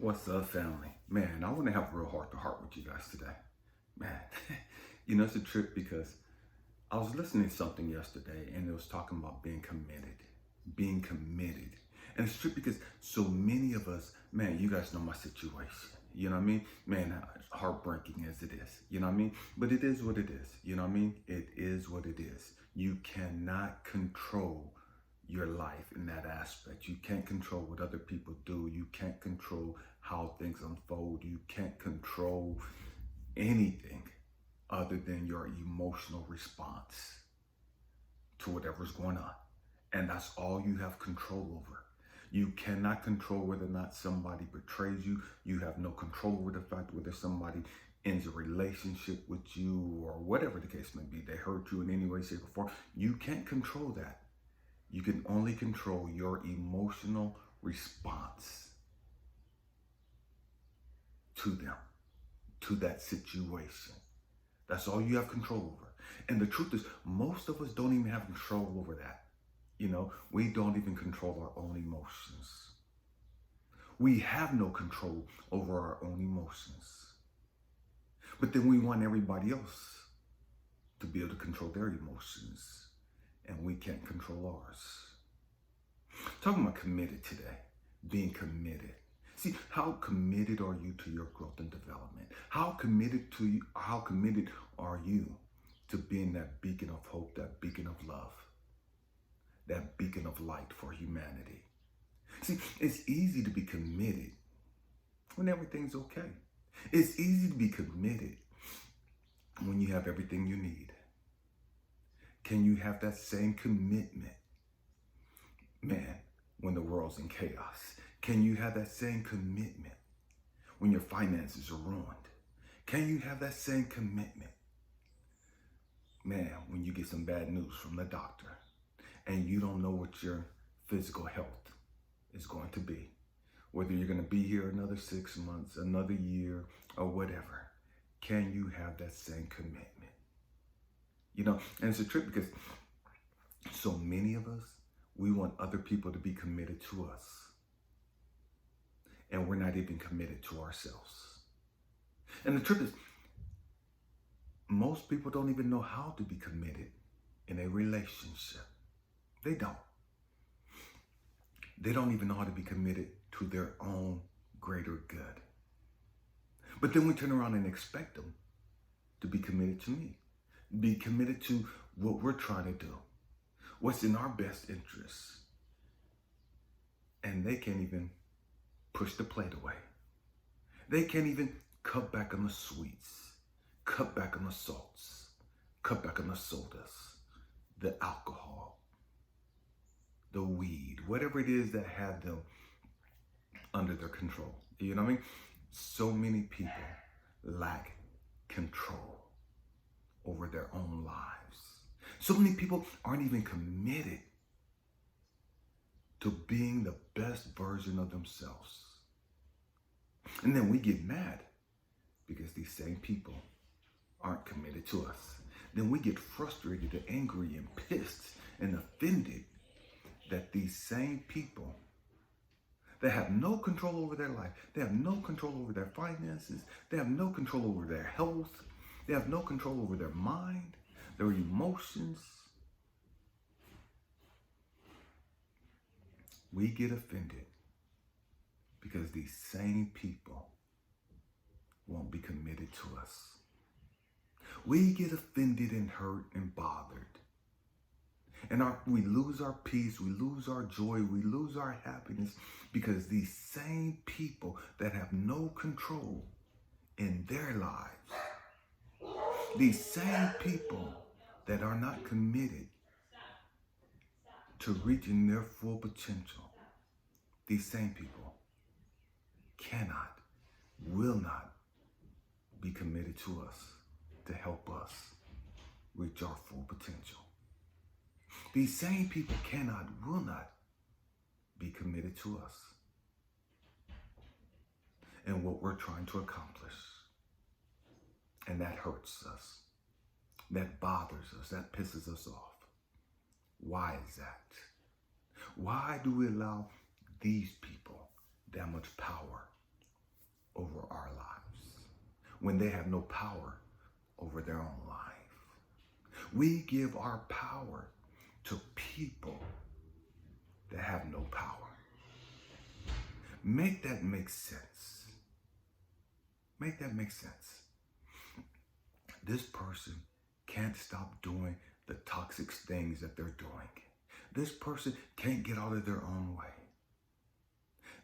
What's up, family? Man, I want to have a real heart to heart with you guys today. Man, it's a trip because I was listening to something yesterday and it was talking about being committed. Being committed. And it's true because so many of us, man, you guys know my situation. You know what I mean? Man, it's heartbreaking as it is. You know what I mean? But it is what it is. You know what I mean? It is what it is. You cannot control your life in that aspect. You can't control what other people do. You can't control how things unfold. You can't control anything other than your emotional response to whatever's going on. And that's all you have control over. You cannot control whether or not somebody betrays you. You have no control over the fact whether somebody ends a relationship with you or whatever the case may be. They hurt you in any way, shape, or form. You can't control that. You can only control your emotional response to them, to that situation. That's all you have control over. And the truth is, most of us don't even have control over that. We don't even control our own emotions. We have no control over our own emotions. But then we want everybody else to be able to control their emotions. And we can't control ours. Talking about committed today, being committed. See, how committed are you to your growth and development? How committed are you to being that beacon of hope, that beacon of love, that beacon of light for humanity? See, it's easy to be committed when everything's okay. It's easy to be committed when you have everything you need. Can you have that same commitment, man, when the world's in chaos? Can you have that same commitment when your finances are ruined? Can you have that same commitment, man, when you get some bad news from the doctor and you don't know what your physical health is going to be? Whether you're going to be here another 6 months, another year, or whatever. Can you have that same commitment? And it's a trip because so many of us, we want other people to be committed to us. And we're not even committed to ourselves. And the truth is, most people don't even know how to be committed in a relationship. They don't. They don't even know how to be committed to their own greater good. But then we turn around and expect them to be committed to me. Be committed to what we're trying to do, what's in our best interests. And they can't even push the plate away. They can't even cut back on the sweets, cut back on the salts, cut back on the sodas, the alcohol, the weed, whatever it is that have them under their control. You know what I mean? So many people lack control over their own lives. So many people aren't even committed to being the best version of themselves. And then we get mad because these same people aren't committed to us. Then we get frustrated and angry and pissed and offended that these same people that have no control over their life, they have no control over their finances, they have no control over their health, they have no control over their mind, their emotions. We get offended because these same people won't be committed to us. We get offended and hurt and bothered. And we lose our peace, we lose our joy, we lose our happiness because these same people that have no control in their lives, these same people that are not committed to reaching their full potential, these same people cannot, will not be committed to us to help us reach our full potential. These same people cannot, will not be committed to us and what we're trying to accomplish. And that hurts us. That bothers us. That pisses us off. Why is that? Why do we allow these people that much power over our lives, when they have no power over their own life. We give our power to people that have no power. Make that make sense. Make that make sense. This person can't stop doing the toxic things that they're doing. This person can't get out of their own way.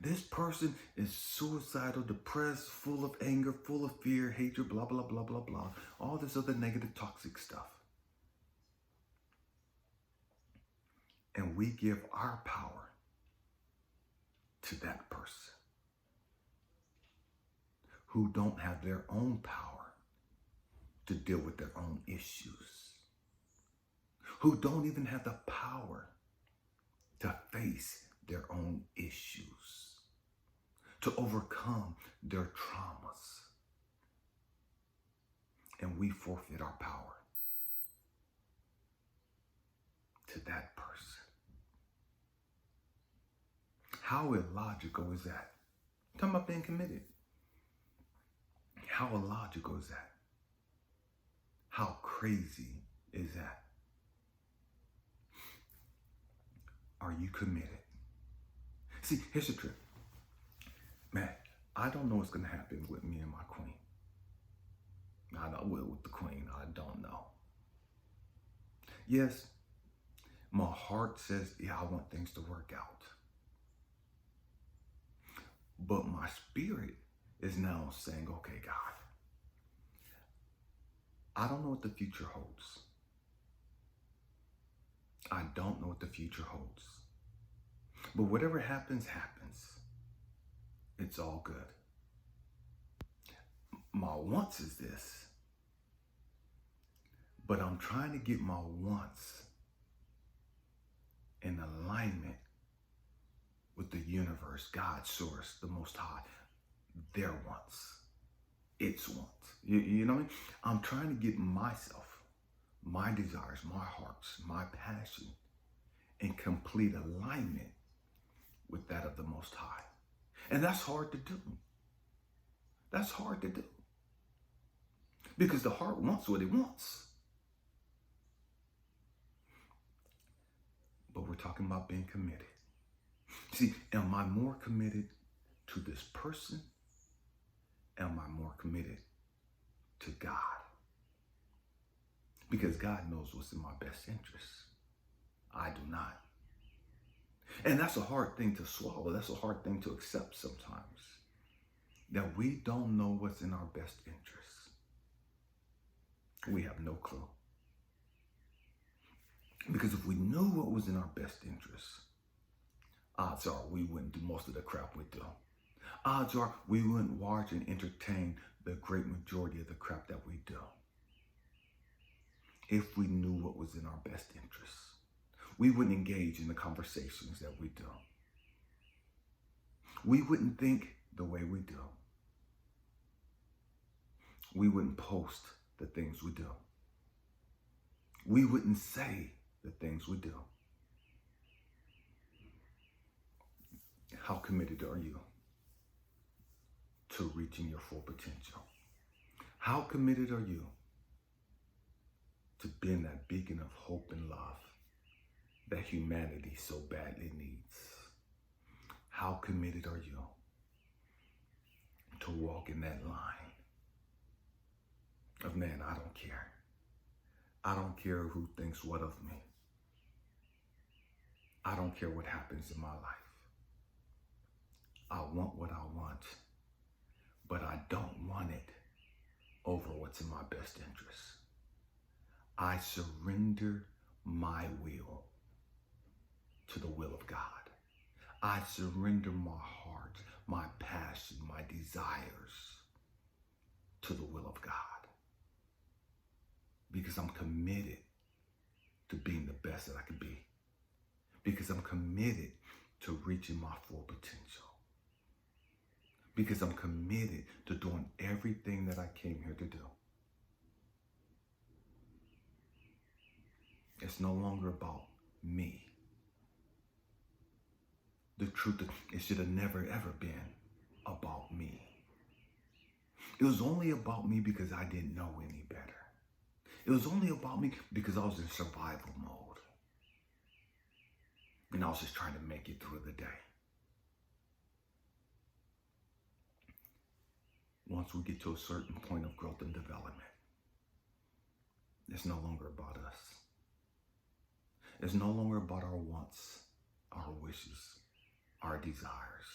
This person is suicidal, depressed, full of anger, full of fear, hatred, blah, blah, blah, blah, blah. All this other negative, toxic stuff. And we give our power to that person who don't have their own power to deal with their own issues, who don't even have the power to face their own issues, to overcome their traumas. And we forfeit our power to that person. How illogical is that? I'm talking about being committed. How illogical is that? How crazy is that? Are you committed? See, here's the trick. Man, I don't know what's going to happen with me and my queen. I know with the queen, I don't know. Yes, my heart says, yeah, I want things to work out. But my spirit is now saying, okay, God, I don't know what the future holds. I don't know what the future holds. But whatever happens, happens. It's all good. My wants is this. But I'm trying to get my wants in alignment with the universe, God, source, the Most High, their wants, its wants. You know what I mean? I'm trying to get myself, my desires, my hearts, my passion in complete alignment with that of the Most High. And that's hard to do. That's hard to do. Because the heart wants what it wants. But we're talking about being committed. See, am I more committed to this person? Am I more committed to God? Because God knows what's in my best interest. I do not. And that's a hard thing to swallow. That's a hard thing to accept sometimes. That we don't know what's in our best interest. We have no clue. Because if we knew what was in our best interest, odds are we wouldn't do most of the crap we do. Odds are we wouldn't watch and entertain the great majority of the crap that we do. If we knew what was in our best interest, we wouldn't engage in the conversations that we do. We wouldn't think the way we do. We wouldn't post the things we do. We wouldn't say the things we do. How committed are you to reaching your full potential? How committed are you to being that beacon of hope and love that humanity so badly needs? How committed are you to walk in that line of, man, I don't care. I don't care who thinks what of me. I don't care what happens in my life. I want what I want, but I don't want it over what's in my best interest. I surrender my will to the will of God. I surrender my heart, my passion, my desires to the will of God. Because I'm committed to being the best that I can be. Because I'm committed to reaching my full potential. Because I'm committed to doing everything that I came here to do. It's no longer about me. The truth is, it should have never, ever been about me. It was only about me because I didn't know any better. It was only about me because I was in survival mode. And I was just trying to make it through the day. Once we get to a certain point of growth and development, it's no longer about us. It's no longer about our wants, our wishes, our desires,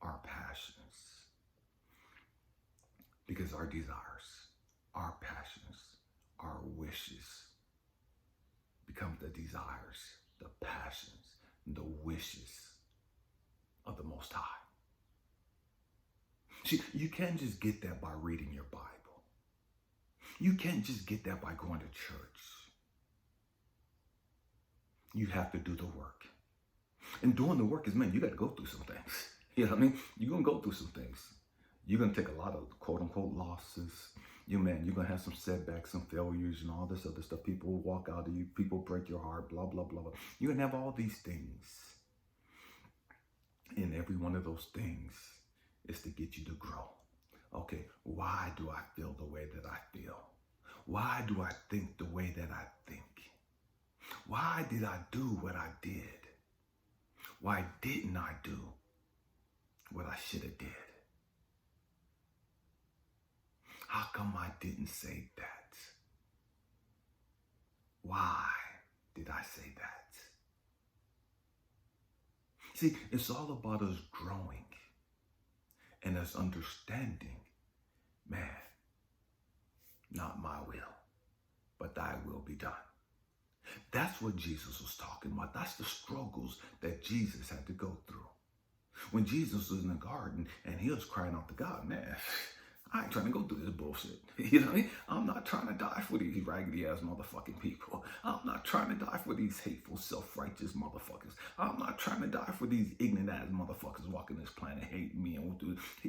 our passions. Because our desires, our passions, our wishes become the desires, the passions, the wishes of the Most High. See, you can't just get that by reading your Bible. You can't just get that by going to church. You have to do the work. And doing the work is, man, you got to go through some things. You know what I mean? You're going to go through some things. You're going to take a lot of quote-unquote losses. You're going to have some setbacks, some failures, and all this other stuff. People will walk out of you. People break your heart, blah, blah, blah, blah. You're going to have all these things. And every one of those things is to get you to grow. Okay, why do I feel the way that I feel? Why do I think the way that I think? Why did I do what I did? Why didn't I do what I should have did? How come I didn't say that? Why did I say that? See, it's all about us growing and us understanding, man, not my will, but thy will be done. That's what Jesus was talking about. That's the struggles that Jesus had to go through. When Jesus was in the garden and he was crying out to God, man, I ain't trying to go through this bullshit. You know what I mean? I'm not trying to die for these raggedy ass motherfucking people. I'm not trying to die for these hateful, self-righteous motherfuckers. I'm not trying to die for these ignorant ass motherfuckers walking this planet hating me.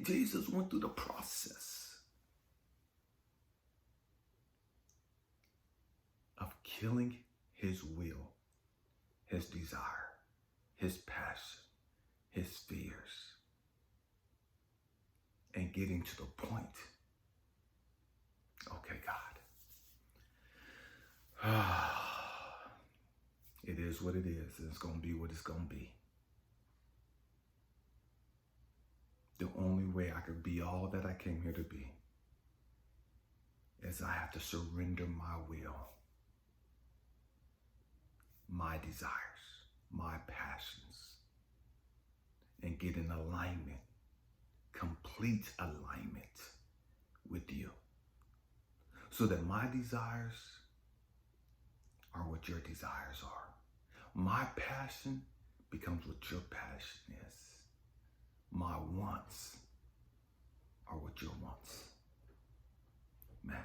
Jesus went through the process of killing his will, his desire, his passion, his fears, and getting to the point, okay, God, it is what it is, and it's going to be what it's going to be. The only way I could be all that I came here to be is I have to surrender my will, my desires, my passions, and get in alignment, complete alignment with you, so that my desires are what your desires are. My passion becomes what your passion is. My wants are what your wants. Man,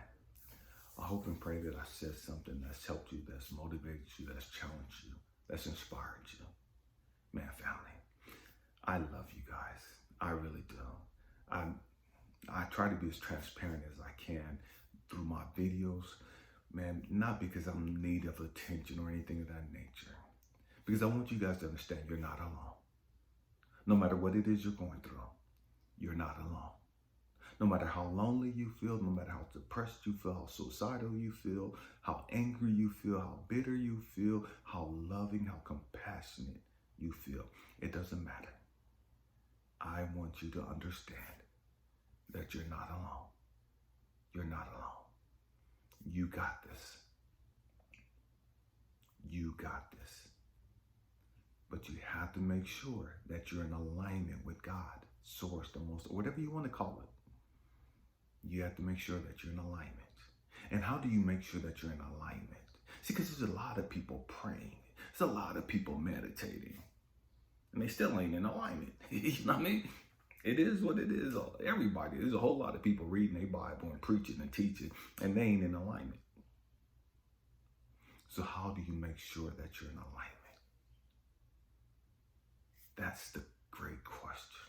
I hope and pray that I said something that's helped you, that's motivated you, that's challenged you, that's inspired you. Man, family, I love you guys. I really do. I try to be as transparent as I can through my videos, man, not because I'm in need of attention or anything of that nature, because I want you guys to understand you're not alone. No matter what it is you're going through, you're not alone. No matter how lonely you feel, no matter how depressed you feel, how suicidal you feel, how angry you feel, how bitter you feel, how loving, how compassionate you feel, it doesn't matter. I want you to understand that you're not alone. You're not alone. You got this. You got this. But you have to make sure that you're in alignment with God, source, the most, or whatever you want to call it. You have to make sure that you're in alignment. And how do you make sure that you're in alignment? See, because there's a lot of people praying. There's a lot of people meditating. And they still ain't in alignment. You know what I mean? It is what it is. Everybody, there's a whole lot of people reading their Bible and preaching and teaching, and they ain't in alignment. So how do you make sure that you're in alignment? That's the great question.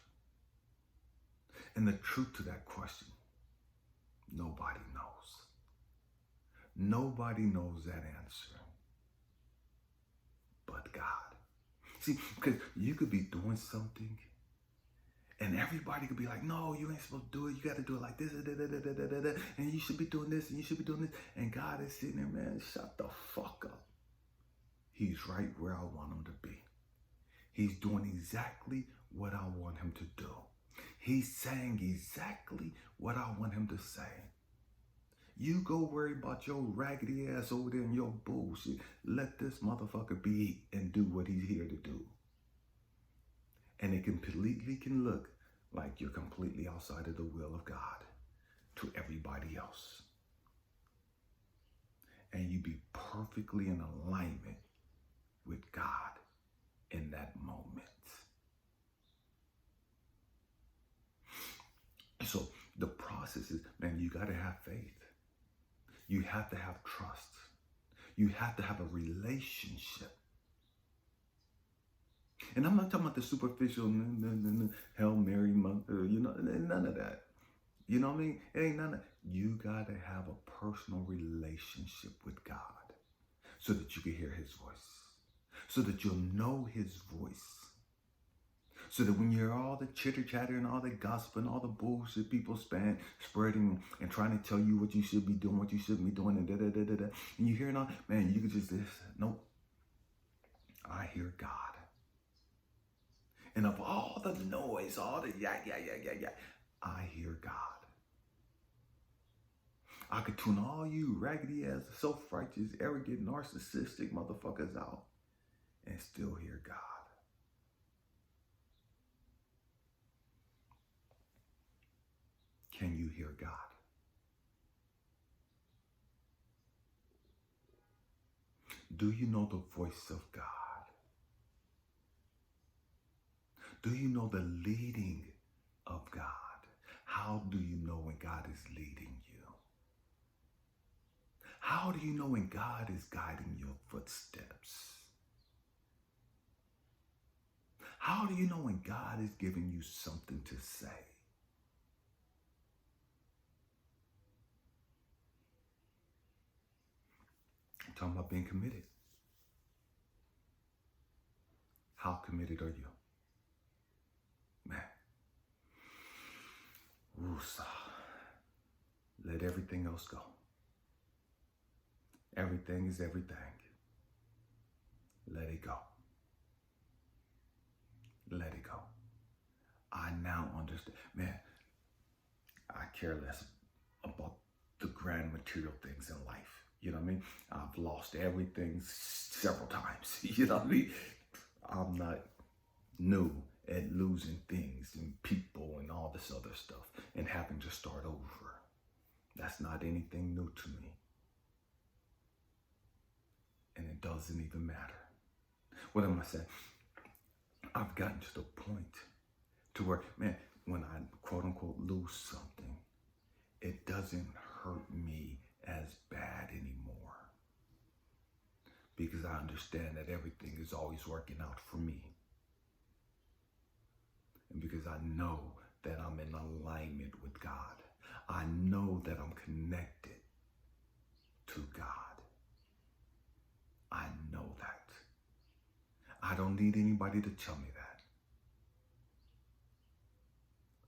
And the truth to that question, nobody knows. Nobody knows that answer but God. See, because you could be doing something And everybody could be like, no, you ain't supposed to do it. You got to do it like this, and you should be doing this, and you should be doing this. And God is sitting there, man, shut the fuck up. He's right where I want him to be. He's doing exactly what I want him to do. He's saying exactly what I want him to say. You go worry about your raggedy ass over there and your bullshit. Let this motherfucker be and do what he's here to do. And it completely can look like you're completely outside of the will of God to everybody else. And you be perfectly in alignment with God in that moment. So the process is, man, you got to have faith. You have to have trust. You have to have a relationship. And I'm not talking about the superficial, Hail Mary, none of that. You know what I mean? It ain't none of that. You got to have a personal relationship with God so that you can hear his voice, so that you'll know his voice, so that when you hear all the chitter chatter and all the gossip and all the bullshit people spreading and trying to tell you what you should be doing, what you shouldn't be doing, and and you hear it all, man, you can just nope. I hear God. And of all the noise, all the yeah, I hear God. I could tune all you raggedy ass, self-righteous, arrogant, narcissistic motherfuckers out and still hear God. Can you hear God? Do you know the voice of God? Do you know the leading of God? How do you know when God is leading you? How do you know when God is guiding your footsteps? How do you know when God is giving you something to say? I'm talking about being committed. How committed are you? Man. Woosah. Let everything else go. Everything is everything. Let it go. Let it go. I now understand. Man, I care less about the grand material things in life. You know what I mean? I've lost everything several times. You know what I mean? I'm not new at losing things and people and all this other stuff and having to start over. That's not anything new to me. And it doesn't even matter. What am I saying? I've gotten to the point to where, man, when I quote unquote lose something, it doesn't hurt me as bad anymore. Because I understand that everything is always working out for me. And because I know that I'm in alignment with God. I know that I'm connected to God. I know that. I don't need anybody to tell me that.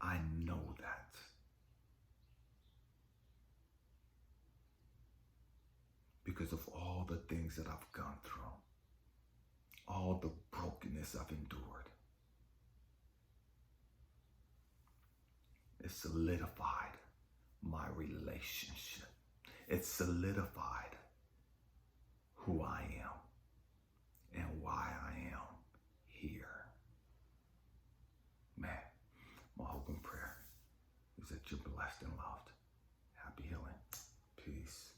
I know that. Because of all the things that I've gone through, all the brokenness I've endured, it solidified my relationship. It solidified who I am and why I am here. Man, my hope and prayer is that you're blessed and loved. Happy healing. Peace.